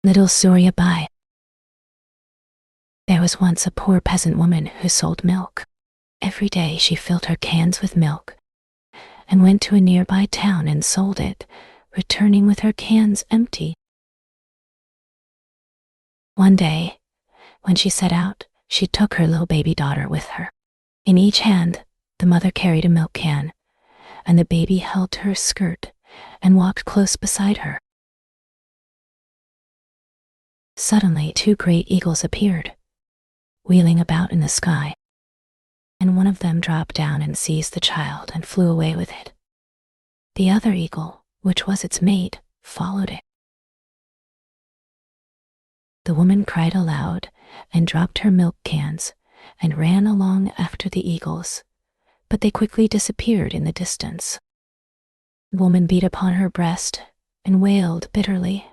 Little Surya Bai. There was once a poor peasant woman who sold milk. Every day she filled her cans with milk and went to a nearby town and sold it, returning with her cans empty. One day, when she set out, she took her little baby daughter with her. In each hand, the mother carried a milk can, and the baby held to her skirt and walked close beside her. Suddenly, two great eagles appeared, wheeling about in the sky, and one of them dropped down and seized the child and flew away with it. The other eagle, which was its mate, followed it. The woman cried aloud and dropped her milk cans and ran along after the eagles, but they quickly disappeared in the distance. The woman beat upon her breast and wailed bitterly.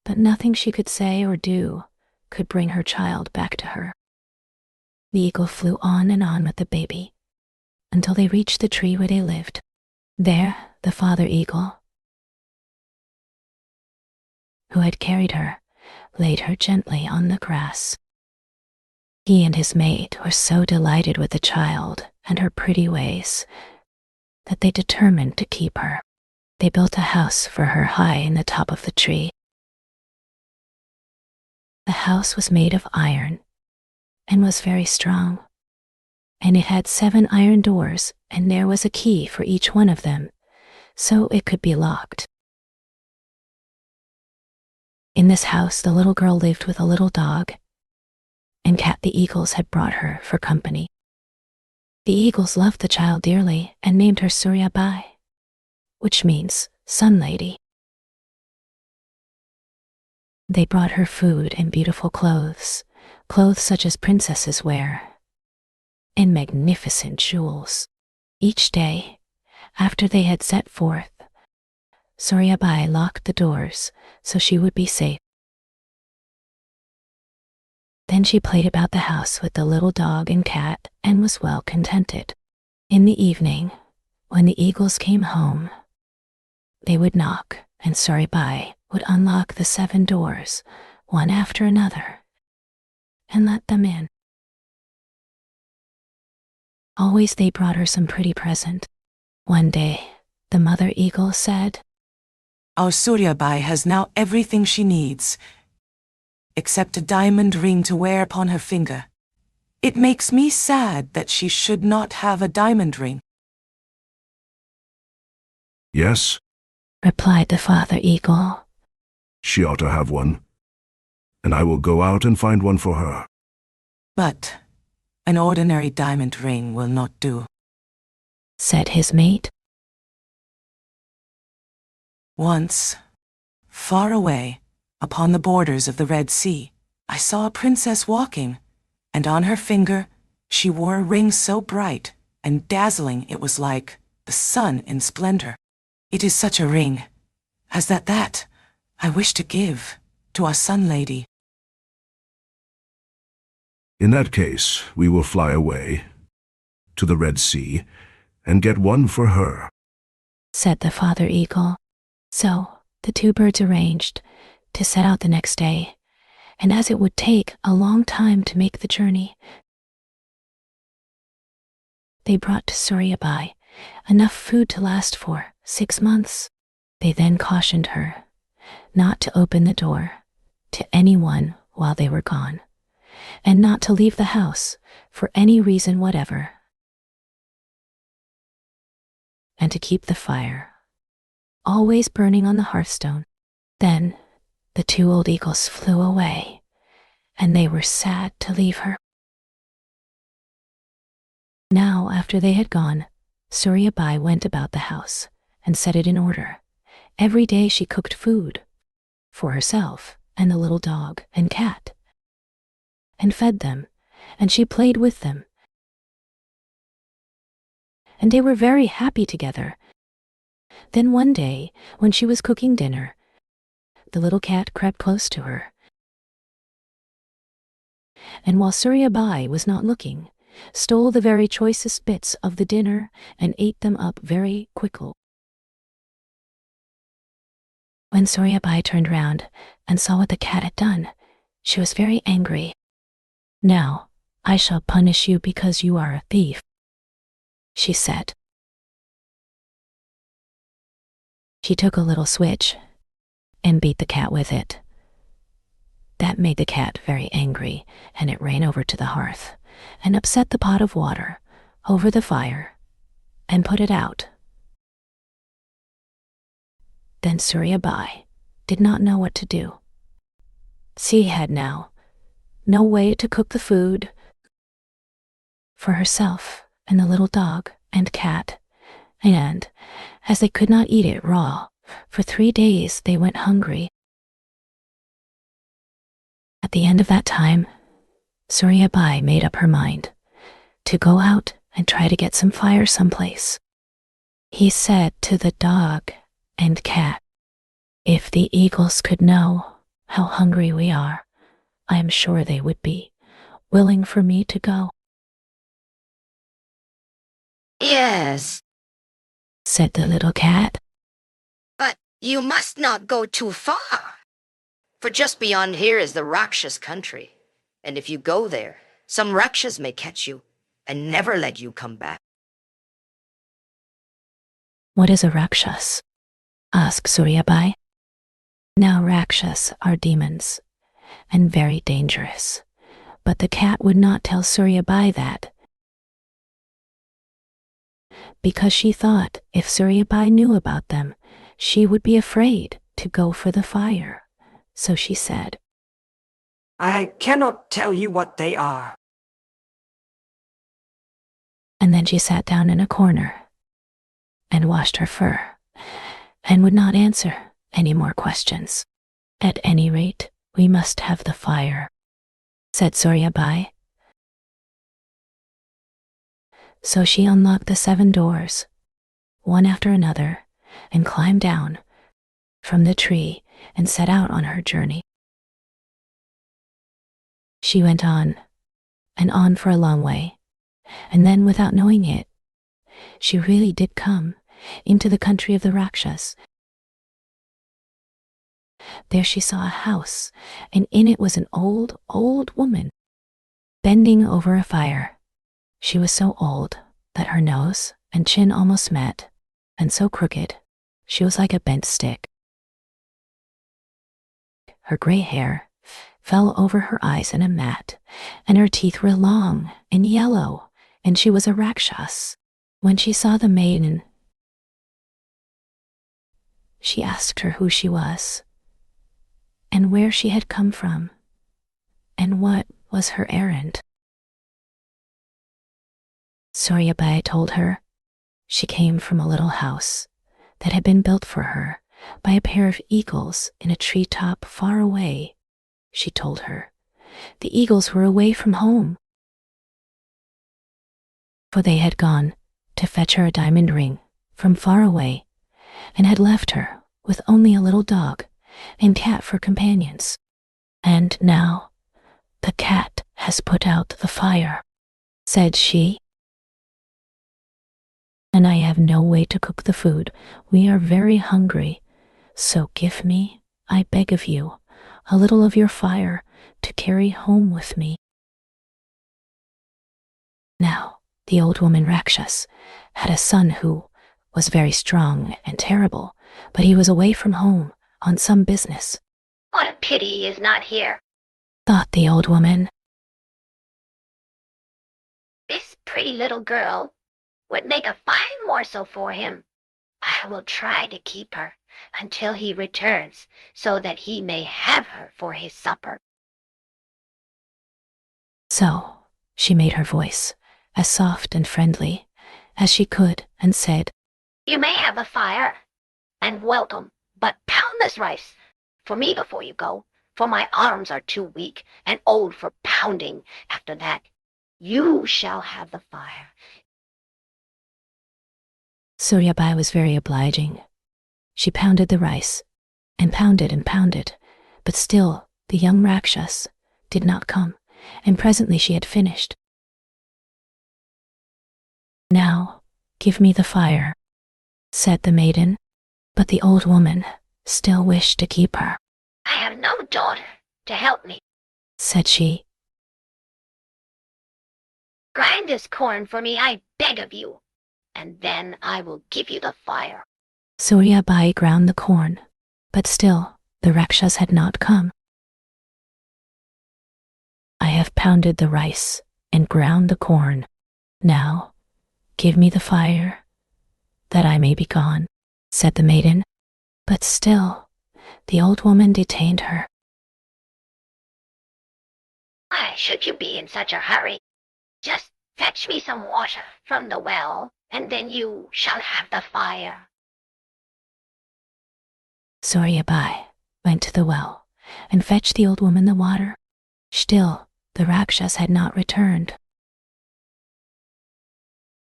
But nothing she could say or do could bring her child back to her. The eagle flew on and on with the baby until they reached the tree where they lived. There, the father eagle, who had carried her, laid her gently on the grass. He and his mate were so delighted with the child and her pretty ways that they determined to keep her. They built a house for her high in the top of the tree. The house was made of iron and was very strong, and it had 7 iron doors, and there was a key for each one of them, so it could be locked. In this house, the little girl lived with a little dog and cat the eagles had brought her for company. The eagles loved the child dearly and named her Surya Bai, which means Sun Lady. They brought her food and beautiful clothes such as princesses wear, and magnificent jewels. Each day, after they had set forth, Surya Bai locked the doors so she would be safe. Then she played about the house with the little dog and cat and was well contented. In the evening, when the eagles came home, they would knock, and Surya Bai would unlock the 7 doors, one after another, and let them in. Always they brought her some pretty present. One day, the mother eagle said, "Our Surya Bai has now everything she needs, except a diamond ring to wear upon her finger. It makes me sad that she should not have a diamond ring." "Yes," replied the father eagle. "she ought to have one, and I will go out and find one for her." "But an ordinary diamond ring will not do," said his mate. "Once, far away, upon the borders of the Red Sea, I saw a princess walking, and on her finger she wore a ring so bright and dazzling it was like the sun in splendor. It is such a ring as that I wish to give to our Sun Lady." "In that case, we will fly away to the Red Sea and get one for her," said the father eagle. So the 2 birds arranged to set out the next day, and as it would take a long time to make the journey, they brought to Surya Bai enough food to last for 6 months. They then cautioned her not to open the door to anyone while they were gone, and not to leave the house for any reason whatever, and to keep the fire always burning on the hearthstone. Then the 2 old eagles flew away, and they were sad to leave her. Now, after they had gone, Surya Bai went about the house and set it in order. Every day she cooked food for herself and the little dog and cat, and fed them, and she played with them, and they were very happy together. Then one day, when she was cooking dinner, the little cat crept close to her, and while Surya Bai was not looking, stole the very choicest bits of the dinner and ate them up very quickly. When Surya Bai turned round and saw what the cat had done, she was very angry. "Now, I shall punish you because you are a thief," she said. She took a little switch and beat the cat with it. That made the cat very angry, and it ran over to the hearth and upset the pot of water over the fire and put it out. Then Surya Bai did not know what to do. She had now no way to cook the food for herself and the little dog and cat, and as they could not eat it raw, for 3 days they went hungry. At the end of that time, Surya Bai made up her mind to go out and try to get some fire someplace. He said to the dog and cat, "If the eagles could know how hungry we are, I am sure they would be willing for me to go." "Yes, Said the little cat. but you must not go too far. For just beyond here is the Rakshas country, and if you go there, some Rakshas may catch you and never let you come back." "What is a Rakshas?" asked Surya Bai. Now Rakshas are demons, and very dangerous, but the cat would not tell Surya Bai that, because she thought if Surya Bai knew about them, she would be afraid to go for the fire. So she said, "I cannot tell you what they are." and then she sat down in a corner and washed her fur and would not answer any more questions. "At any rate, we must have the fire," said Surya Bai. So she unlocked the 7 doors, one after another, and climbed down from the tree and set out on her journey. She went on and on for a long way, and then, without knowing it, she really did come into the country of the Rakshas. There she saw a house, and in it was an old, old woman, bending over a fire. She was so old that her nose and chin almost met, and so crooked, she was like a bent stick. Her gray hair fell over her eyes in a mat, and her teeth were long and yellow, and she was a Rakshas. When she saw the maiden, she asked her who she was, and where she had come from, and what was her errand. Surya Bai told her she came from a little house that had been built for her by a pair of eagles in a treetop far away. She told her the eagles were away from home, for they had gone to fetch her a diamond ring from far away, and had left her with only a little dog and cat for companions. "And now the cat has put out the fire," said she, "and I have no way to cook the food. We are very hungry, so give me, I beg of you, a little of your fire to carry home with me." Now, the old woman Rakshas had a son who was very strong and terrible, but he was away from home on some business. "What a pity he is not here. Thought the old woman. This pretty little girl would make a fine morsel for him. I will try to keep her until he returns, so that he may have her for his supper." So she made her voice as soft and friendly as she could and said, "You may have the fire, and welcome, but pound this rice for me before you go, for my arms are too weak and old for pounding. After that, you shall have the fire." Surya Bai was very obliging. She pounded the rice, and pounded, but still the young Rakshas did not come, and presently she had finished. "Now, give me the fire," said the maiden, but the old woman still wished to keep her, I have no daughter to help me. said she. Grind this corn for me, I beg of you, and then I will give you the fire. Surya Bai ground the corn, but still the Rakshas had not come. I have pounded the rice and ground the corn. Now, give me the fire, that I may be gone, said the maiden. But still, the old woman detained her. Why should you be in such a hurry? Just fetch me some water from the well, and then you shall have the fire. Surya Bai went to the well and fetched the old woman the water. Still, the Rakshas had not returned.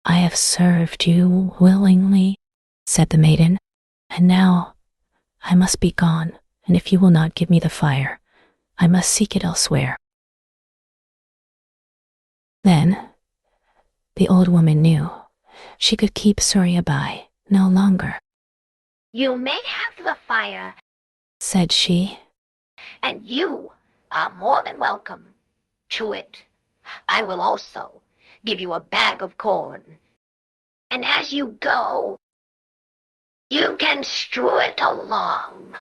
I have served you willingly, said the maiden, and now I must be gone, and if you will not give me the fire, I must seek it elsewhere. Then the old woman knew she could keep Surya Bai no longer. You may have the fire, Said she. and you are more than welcome to it. I will also give you a bag of corn, and as you go, you can strew it along,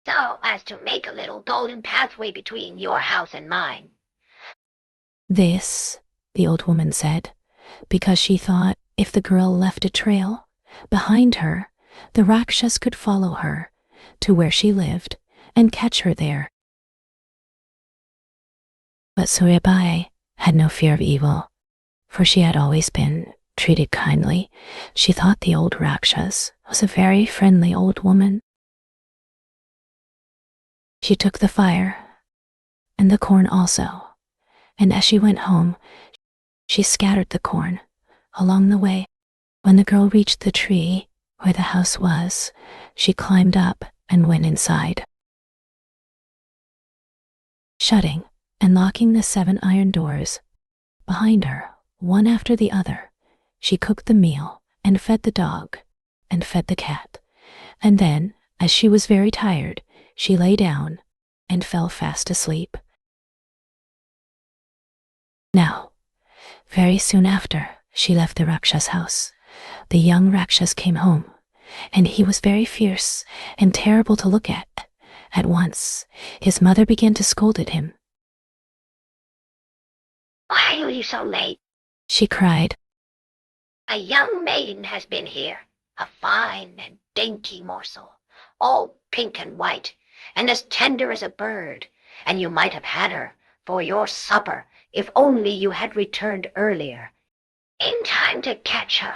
so as to make a little golden pathway between your house and mine. This, the old woman said, because she thought if the girl left a trail behind her, the Rakshas could follow her to where she lived and catch her there. But Surya Bai had no fear of evil, for she had always been treated kindly. She thought the old Rakshas was a very friendly old woman. She took the fire and the corn also, and as she went home, she scattered the corn along the way. When the girl reached the tree where the house was, she climbed up and went inside. Shutting and locking the 7 iron doors behind her, one after the other, she cooked the meal and fed the dog and fed the cat. And then, as she was very tired, she lay down and fell fast asleep. Now, very soon after she left the Rakshas' house, the young Rakshas came home, and he was very fierce and terrible to look at. At once, his mother began to scold at him. Why are you so late? She cried. A young maiden has been here, a fine and dainty morsel, all pink and white, and as tender as a bird, and you might have had her for your supper if only you had returned earlier, in time to catch her.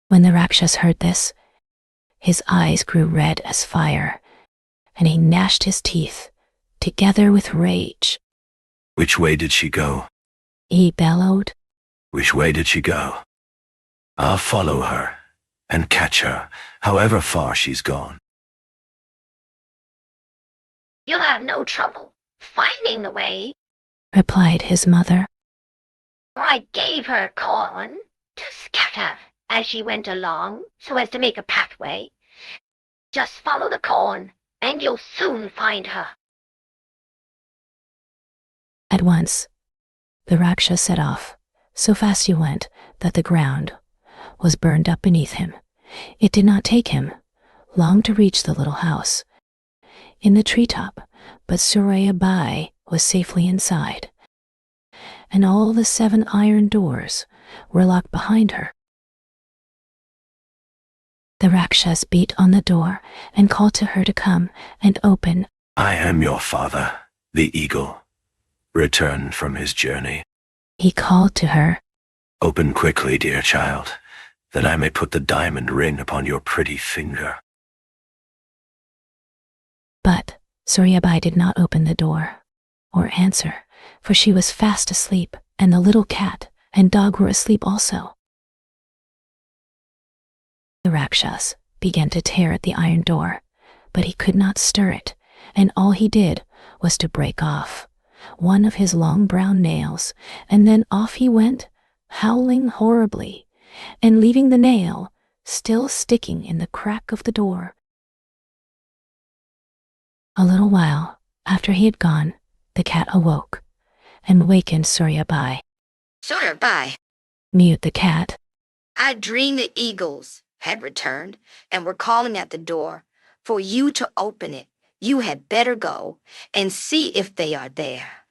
When the Rakshas heard this, his eyes grew red as fire, and he gnashed his teeth together with rage. Which way did she go? He bellowed. Which way did she go? I'll follow her and catch her, however far she's gone. You'll have no trouble finding the way, Replied his mother. for I gave her corn to scatter as she went along so as to make a pathway. Just follow the corn, and you'll soon find her. At once, the Rakshas set off. So fast he went that the ground was burned up beneath him. It did not take him long to reach the little house in the treetop, but Surya Bai was safely inside, and all the 7 iron doors were locked behind her. The Rakshas beat on the door and called to her to come and open. I am your father, the eagle, returned from his journey. He called to her. Open quickly, dear child, that I may put the diamond ring upon your pretty finger. But Surya Bai did not open the door or answer, for she was fast asleep, and the little cat and dog were asleep also. The Rakshas began to tear at the iron door, but he could not stir it, and all he did was to break off one of his long brown nails, and then off he went, howling horribly. and leaving the nail still sticking in the crack of the door. A little while after he had gone, the cat awoke and wakened Surya Bai. Surya Bai, Mewed the cat. I dreamed the eagles had returned and were calling at the door for you to open it. You had better go and see if they are there.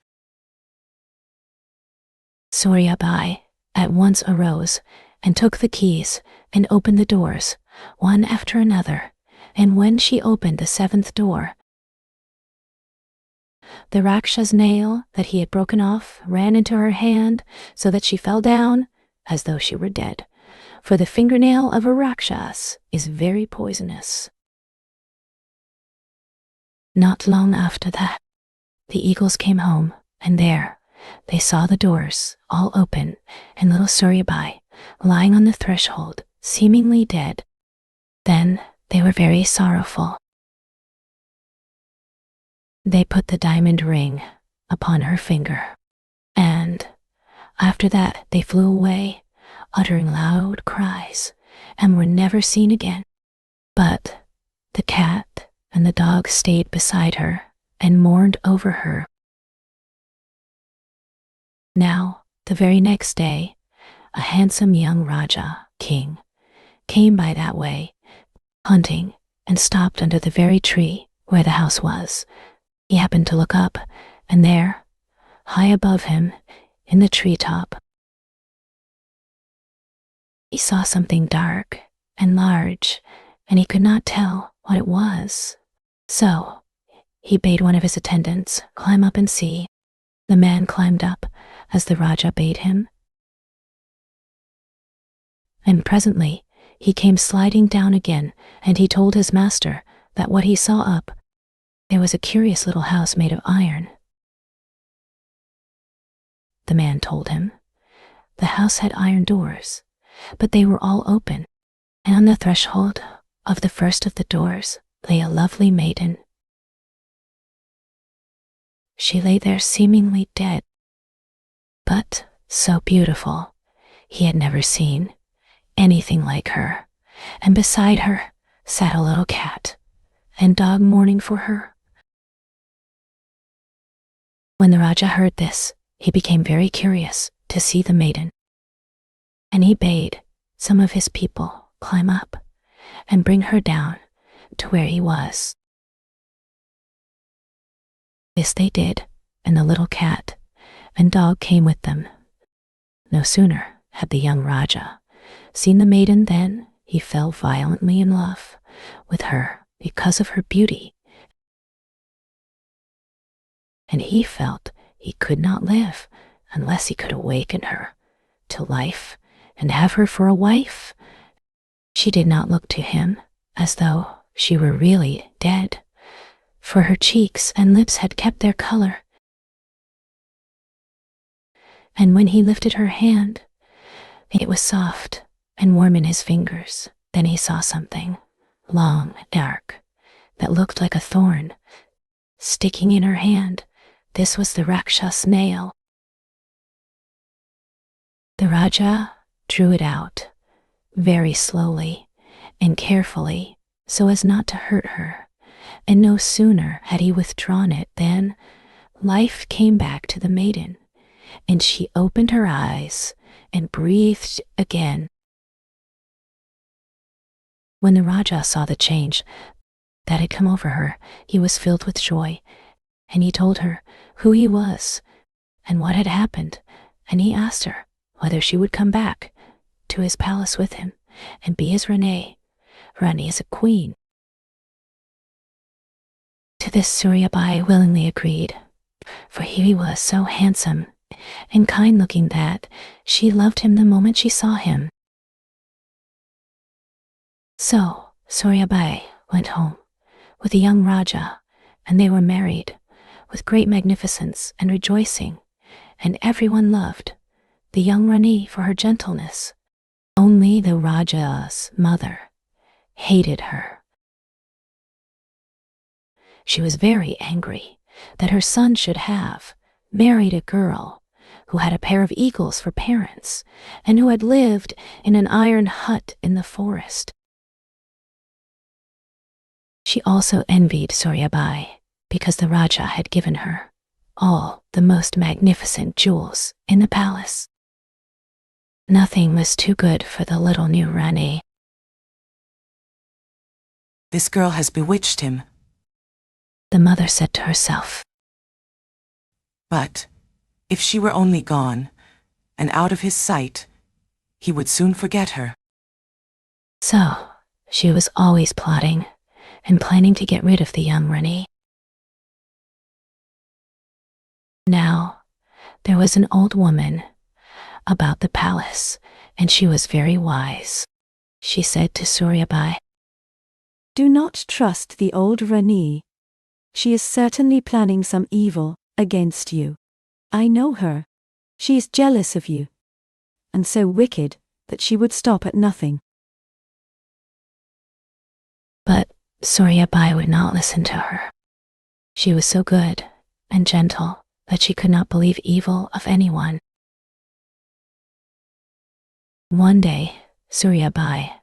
Surya Bai at once arose and took the keys and opened the doors, one after another, and when she opened the seventh door, the Raksha's nail that he had broken off ran into her hand so that she fell down as though she were dead, for the fingernail of a Rakshas is very poisonous. Not long after that, the eagles came home, and there they saw the doors all open and little Surya Bai lying on the threshold, seemingly dead. Then they were very sorrowful. They put the diamond ring upon her finger, and after that they flew away, uttering loud cries, and were never seen again. But the cat and the dog stayed beside her and mourned over her. Now, the very next day, a handsome young Raja, king, came by that way, hunting, and stopped under the very tree where the house was. He happened to look up, and there, high above him, in the treetop, he saw something dark and large, and he could not tell what it was. So he bade one of his attendants climb up and see. The man climbed up as the Raja bade him, and presently he came sliding down again, and he told his master that what he saw up there was a curious little house made of iron. The man told him the house had iron doors, but they were all open, and on the threshold of the first of the doors lay a lovely maiden. She lay there seemingly dead, but so beautiful he had never seen anything like her, and beside her sat a little cat and dog mourning for her. When the Raja heard this, he became very curious to see the maiden, and he bade some of his people climb up and bring her down to where he was. This they did, and the little cat and dog came with them. No sooner had the young Raja seen the maiden than he fell violently in love with her because of her beauty, and he felt he could not live unless he could awaken her to life and have her for a wife. She did not look to him as though she were really dead, for her cheeks and lips had kept their color. And when he lifted her hand, it was soft and warm in his fingers. Then he saw something long and dark that looked like a thorn sticking in her hand. This was the Rakshas nail. The Raja drew it out very slowly and carefully so as not to hurt her, and no sooner had he withdrawn it than life came back to the maiden, and she opened her eyes and breathed again. When the Raja saw the change that had come over her, he was filled with joy, and he told her who he was and what had happened, and he asked her whether she would come back to his palace with him and be his Rani. Rani is a queen. To this Surya Bai willingly agreed, for he was so handsome and kind-looking that she loved him the moment she saw him. So Surya Bai went home with the young Raja, and they were married with great magnificence and rejoicing, and everyone loved the young Rani for her gentleness. Only the Raja's mother hated her. She was very angry that her son should have married a girl who had a pair of eagles for parents, and who had lived in an iron hut in the forest. She also envied Surya Bai because the Raja had given her all the most magnificent jewels in the palace. Nothing was too good for the little new Rani. This girl has bewitched him. The mother said to herself. But if she were only gone and out of his sight, he would soon forget her. So she was always plotting and planning to get rid of the young Rani. Now, there was an old woman about the palace, and she was very wise. She said to Surya Bai, "Do not trust the old Rani. She is certainly planning some evil against you. I know her. She is jealous of you, and so wicked that she would stop at nothing." But Surya Bai would not listen to her. She was so good and gentle that she could not believe evil of anyone. One day, Surya Bai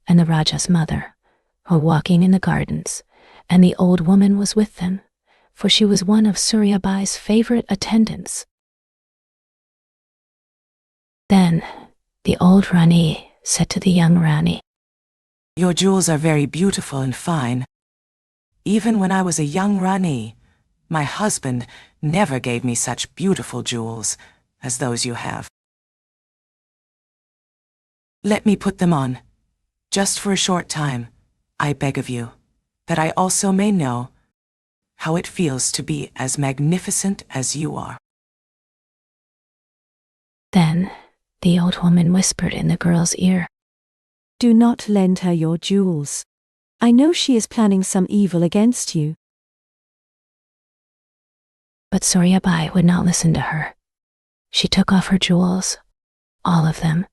and the Raja's mother were walking in the gardens, and the old woman was with them, for she was one of Surya Bai's favorite attendants. Then the old Rani said to the young Rani, "Your jewels are very beautiful and fine. Even when I was a young Rani, my husband never gave me such beautiful jewels as those you have. Let me put them on, just for a short time, I beg of you, that I also may know how it feels to be as magnificent as you are." Then the old woman whispered in the girl's ear, "Do not lend her your jewels. I know she is planning some evil against you." But Surya Bai would not listen to her. She took off her jewels, all of them,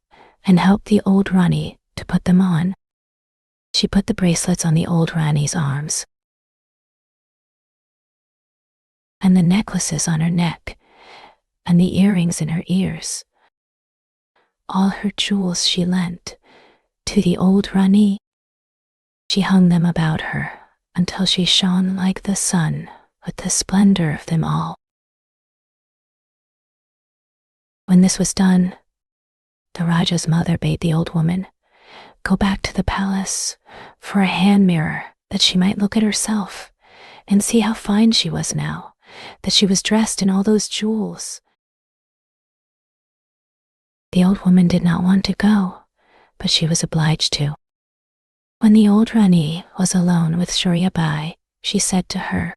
and helped the old Rani to put them on. She put the bracelets on the old Rani's arms, and the necklaces on her neck, and the earrings in her ears. All her jewels she lent to the old Rani. She hung them about her until she shone like the sun with the splendor of them all. When this was done, the Raja's mother bade the old woman go back to the palace for a hand mirror that she might look at herself and see how fine she was now, that she was dressed in all those jewels. The old woman did not want to go, but she was obliged to. When the old Rani was alone with Surya Bai, she said to her,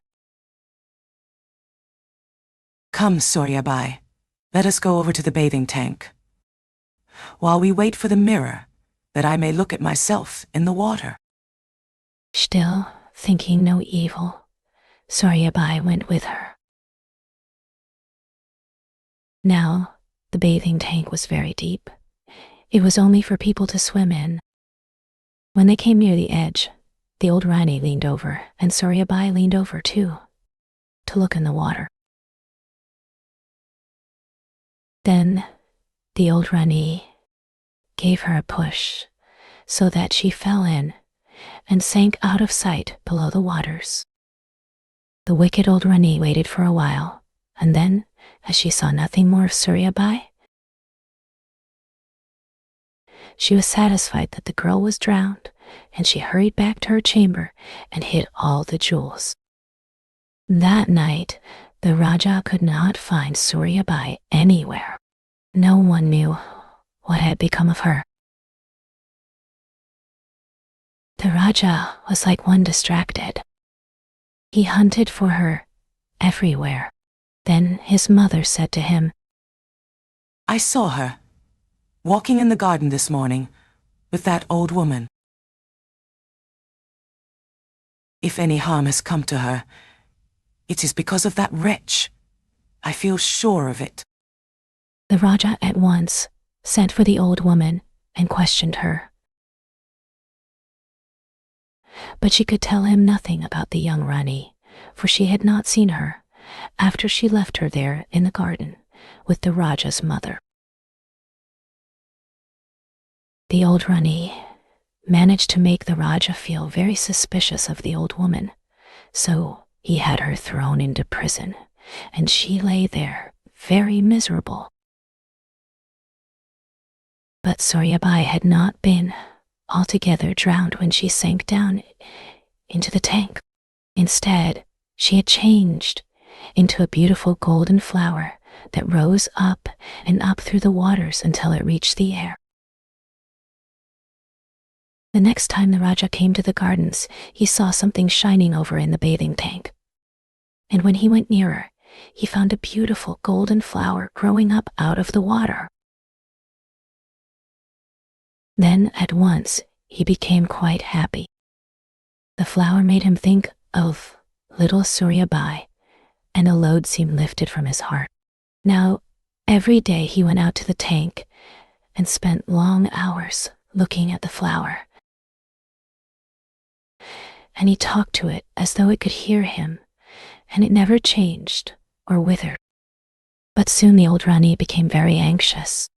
"Come, Surya Bai, let us go over to the bathing tank, while we wait for the mirror, that I may look at myself in the water." Still thinking no evil, Surya Bai went with her. Now, the bathing tank was very deep. It was only for people to swim in. When they came near the edge, the old Rani leaned over, and Surya Bai leaned over too, to look in the water. Then the old Rani gave her a push so that she fell in and sank out of sight below the waters. The wicked old Rani waited for a while, and then, as she saw nothing more of Surya Bai, she was satisfied that the girl was drowned, and she hurried back to her chamber and hid all the jewels. That night, the Raja could not find Surya Bai anywhere. No one knew what had become of her. The Raja was like one distracted. He hunted for her everywhere. Then his mother said to him, "I saw her, walking in the garden this morning, with that old woman. If any harm has come to her, it is because of that wretch. I feel sure of it." The Raja at once sent for the old woman and questioned her. But she could tell him nothing about the young Rani, for she had not seen her after she left her there in the garden, with the Raja's mother. The old Rani managed to make the Raja feel very suspicious of the old woman, so he had her thrown into prison, and she lay there very miserable. But Surya Bai had not been altogether drowned when she sank down into the tank. Instead, she had changed into a beautiful golden flower that rose up and up through the waters until it reached the air. The next time the Raja came to the gardens, he saw something shining over in the bathing tank. And when he went nearer, he found a beautiful golden flower growing up out of the water. Then at once he became quite happy. The flower made him think of little Surya Bai, and a load seemed lifted from his heart. Now, every day he went out to the tank and spent long hours looking at the flower. And he talked to it as though it could hear him, and it never changed or withered. But soon the old Rani became very anxious.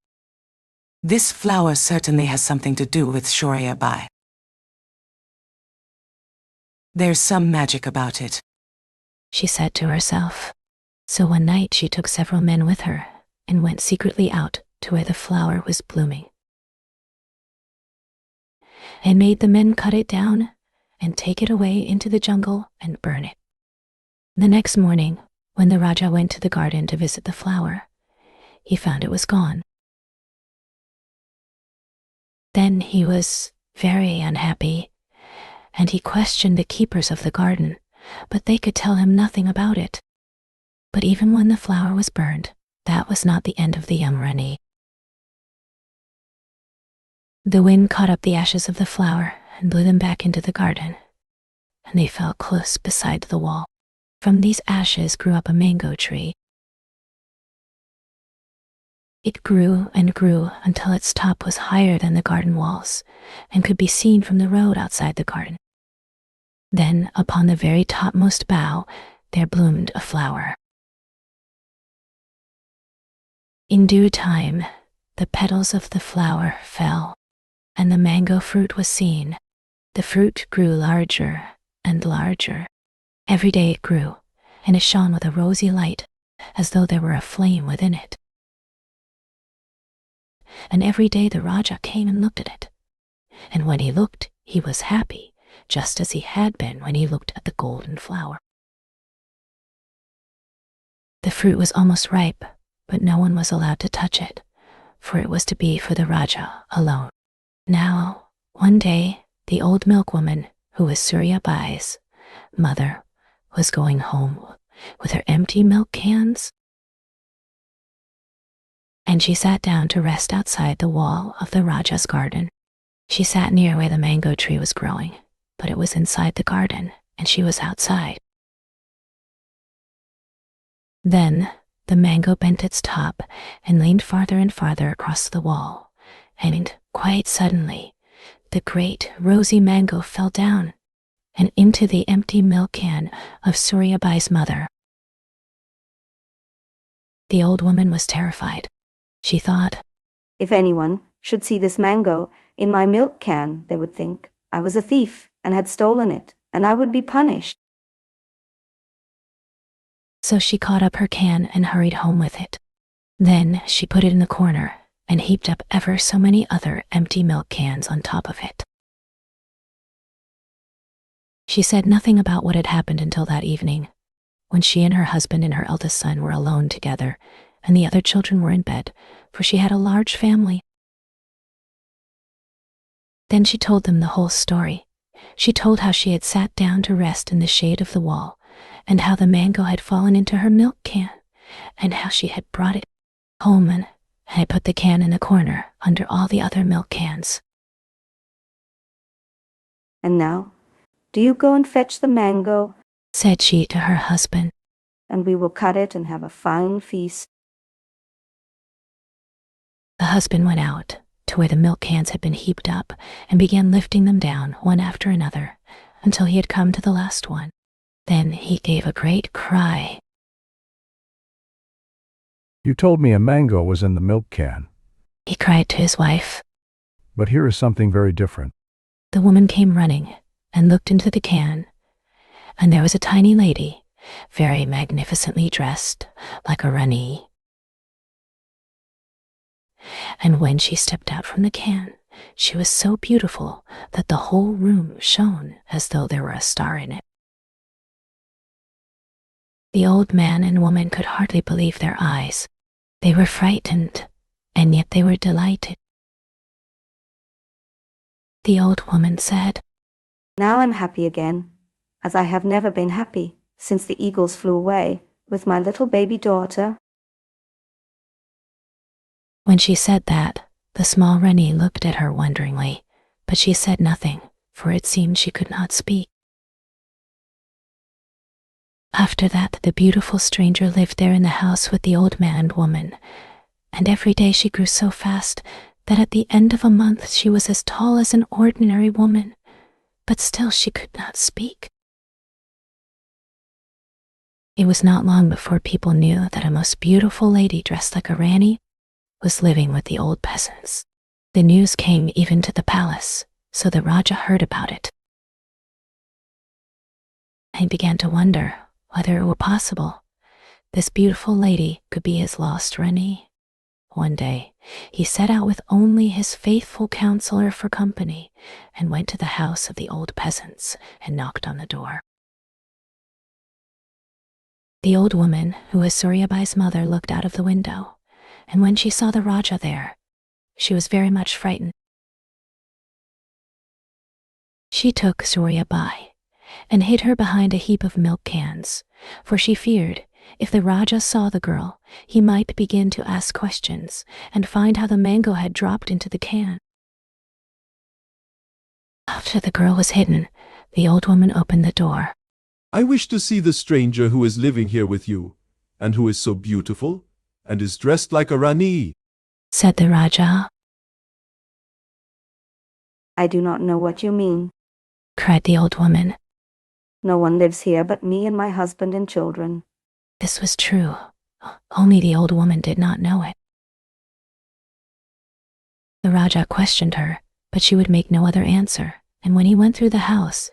This flower certainly has something to do with Surya Bai. There's some magic about it, she said to herself. So one night she took several men with her and went secretly out to where the flower was blooming, and made the men cut it down and take it away into the jungle and burn it. The next morning, when the Raja went to the garden to visit the flower, he found it was gone. Then he was very unhappy, and he questioned the keepers of the garden, but they could tell him nothing about it. But even when the flower was burned, that was not the end of the young Rani. The wind caught up the ashes of the flower and blew them back into the garden, and they fell close beside the wall. From these ashes grew up a mango tree. It grew and grew until its top was higher than the garden walls and could be seen from the road outside the garden. Then, upon the very topmost bough, there bloomed a flower. In due time, the petals of the flower fell, and the mango fruit was seen. The fruit grew larger and larger. Every day it grew, and it shone with a rosy light, as though there were a flame within it. And every day the Raja came and looked at it. And when he looked, he was happy, just as he had been when he looked at the golden flower. The fruit was almost ripe, but no one was allowed to touch it, for it was to be for the Raja alone. Now, one day, the old milkwoman, who was Surya Bai's mother, was going home with her empty milk cans, and she sat down to rest outside the wall of the Raja's garden. She sat near where the mango tree was growing, but it was inside the garden, and she was outside. Then the mango bent its top and leaned farther and farther across the wall, and quite suddenly, the great rosy mango fell down and into the empty milk can of Surya Bai's mother. The old woman was terrified. She thought, "If anyone should see this mango in my milk can, they would think I was a thief and had stolen it, and I would be punished." So she caught up her can and hurried home with it. Then she put it in the corner and heaped up ever so many other empty milk cans on top of it. She said nothing about what had happened until that evening, when she and her husband and her eldest son were alone together, and the other children were in bed, for she had a large family. Then she told them the whole story. She told how she had sat down to rest in the shade of the wall, and how the mango had fallen into her milk can, and how she had brought it home and had put the can in the corner under all the other milk cans. "And now, do you go and fetch the mango," said she to her husband, "and we will cut it and have a fine feast." The husband went out to where the milk cans had been heaped up and began lifting them down one after another until he had come to the last one. Then he gave a great cry. You told me a mango was in the milk can, he cried to his wife. but here is something very different. The woman came running and looked into the can, and there was a tiny lady, very magnificently dressed, like a Rani. And when she stepped out from the can, she was so beautiful that the whole room shone as though there were a star in it. The old man and woman could hardly believe their eyes. They were frightened, and yet they were delighted. The old woman said, Now I'm happy again, as I have never been happy since the eagles flew away with my little baby daughter. When she said that, the small Rani looked at her wonderingly, but she said nothing, for it seemed she could not speak. After that, the beautiful stranger lived there in the house with the old man and woman, and every day she grew so fast that at the end of a month she was as tall as an ordinary woman, but still she could not speak. It was not long before people knew that a most beautiful lady dressed like a Rani was living with the old peasants. The news came even to the palace, so the Raja heard about it. He began to wonder whether it were possible this beautiful lady could be his lost Rani. One day, he set out with only his faithful counselor for company and went to the house of the old peasants and knocked on the door. The old woman, who was Surya Bai's mother, looked out of the window, and when she saw the Raja there, she was very much frightened. She took Surya Bai and hid her behind a heap of milk cans, for she feared if the Raja saw the girl, he might begin to ask questions and find how the mango had dropped into the can. After the girl was hidden, the old woman opened the door. I wish to see the stranger who is living here with you, and who is so beautiful, and is dressed like a Rani, said the Raja. I do not know what you mean. Cried the old woman. No one lives here but me and my husband and children. This was true, only the old woman did not know it. The Raja questioned her, but she would make no other answer, and when he went through the house,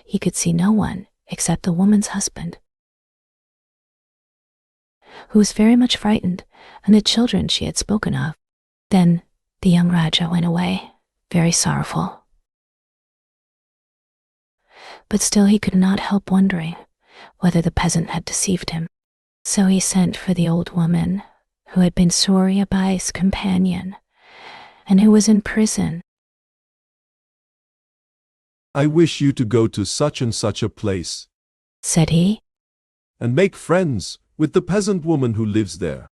he could see no one except the woman's husband, who was very much frightened, and the children she had spoken of. Then the young Raja went away, very sorrowful. But still he could not help wondering whether the peasant had deceived him. So he sent for the old woman, who had been Surya Bai's companion, and who was in prison. I wish you to go to such and such a place, said he, and make friends with the peasant woman who lives there.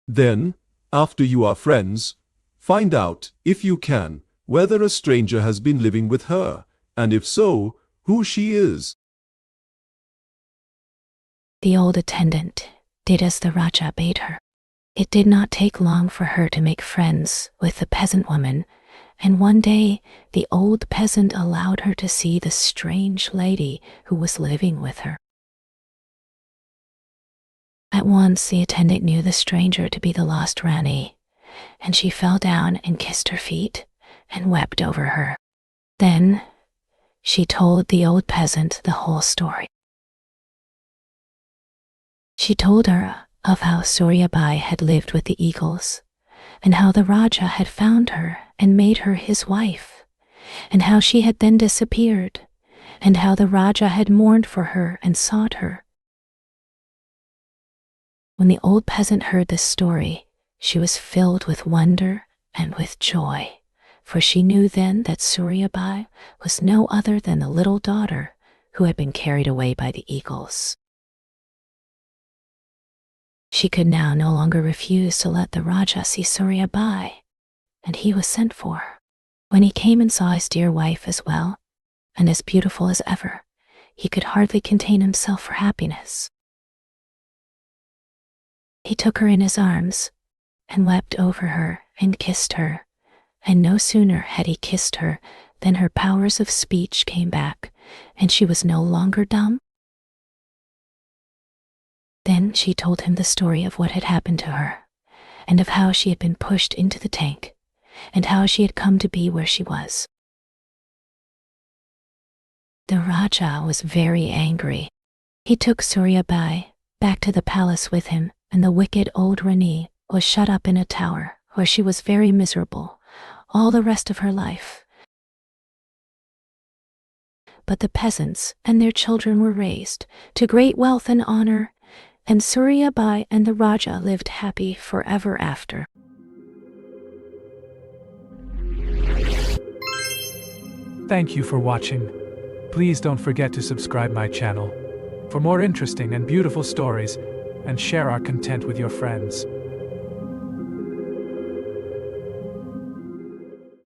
Then, after you are friends, find out, if you can, whether a stranger has been living with her, and if so, who she is. The old attendant did as the Raja bade her. It did not take long for her to make friends with the peasant woman, and one day the old peasant allowed her to see the strange lady who was living with her. At once the attendant knew the stranger to be the lost Rani, and she fell down and kissed her feet and wept over her. Then she told the old peasant the whole story. She told her of how Surya Bai had lived with the eagles, and how the Raja had found her and made her his wife, and how she had then disappeared, and how the Raja had mourned for her and sought her. When the old peasant heard this story, she was filled with wonder and with joy, for she knew then that Surya Bai was no other than the little daughter who had been carried away by the eagles. She could now no longer refuse to let the Raja see Surya Bai, and he was sent for. When he came and saw his dear wife as well, and as beautiful as ever, he could hardly contain himself for happiness. He took her in his arms, and wept over her and kissed her, and no sooner had he kissed her than her powers of speech came back, and she was no longer dumb. Then she told him the story of what had happened to her, and of how she had been pushed into the tank, and how she had come to be where she was. The Raja was very angry. He took Surya Bai back to the palace with him, and the wicked old Rani was shut up in a tower where she was very miserable all the rest of her life. But the peasants and their children were raised to great wealth and honor, and Surya Bai and the Raja lived happy forever after. Thank you for watching. Please don't forget to subscribe my channel for more interesting and beautiful stories, and share our content with your friends.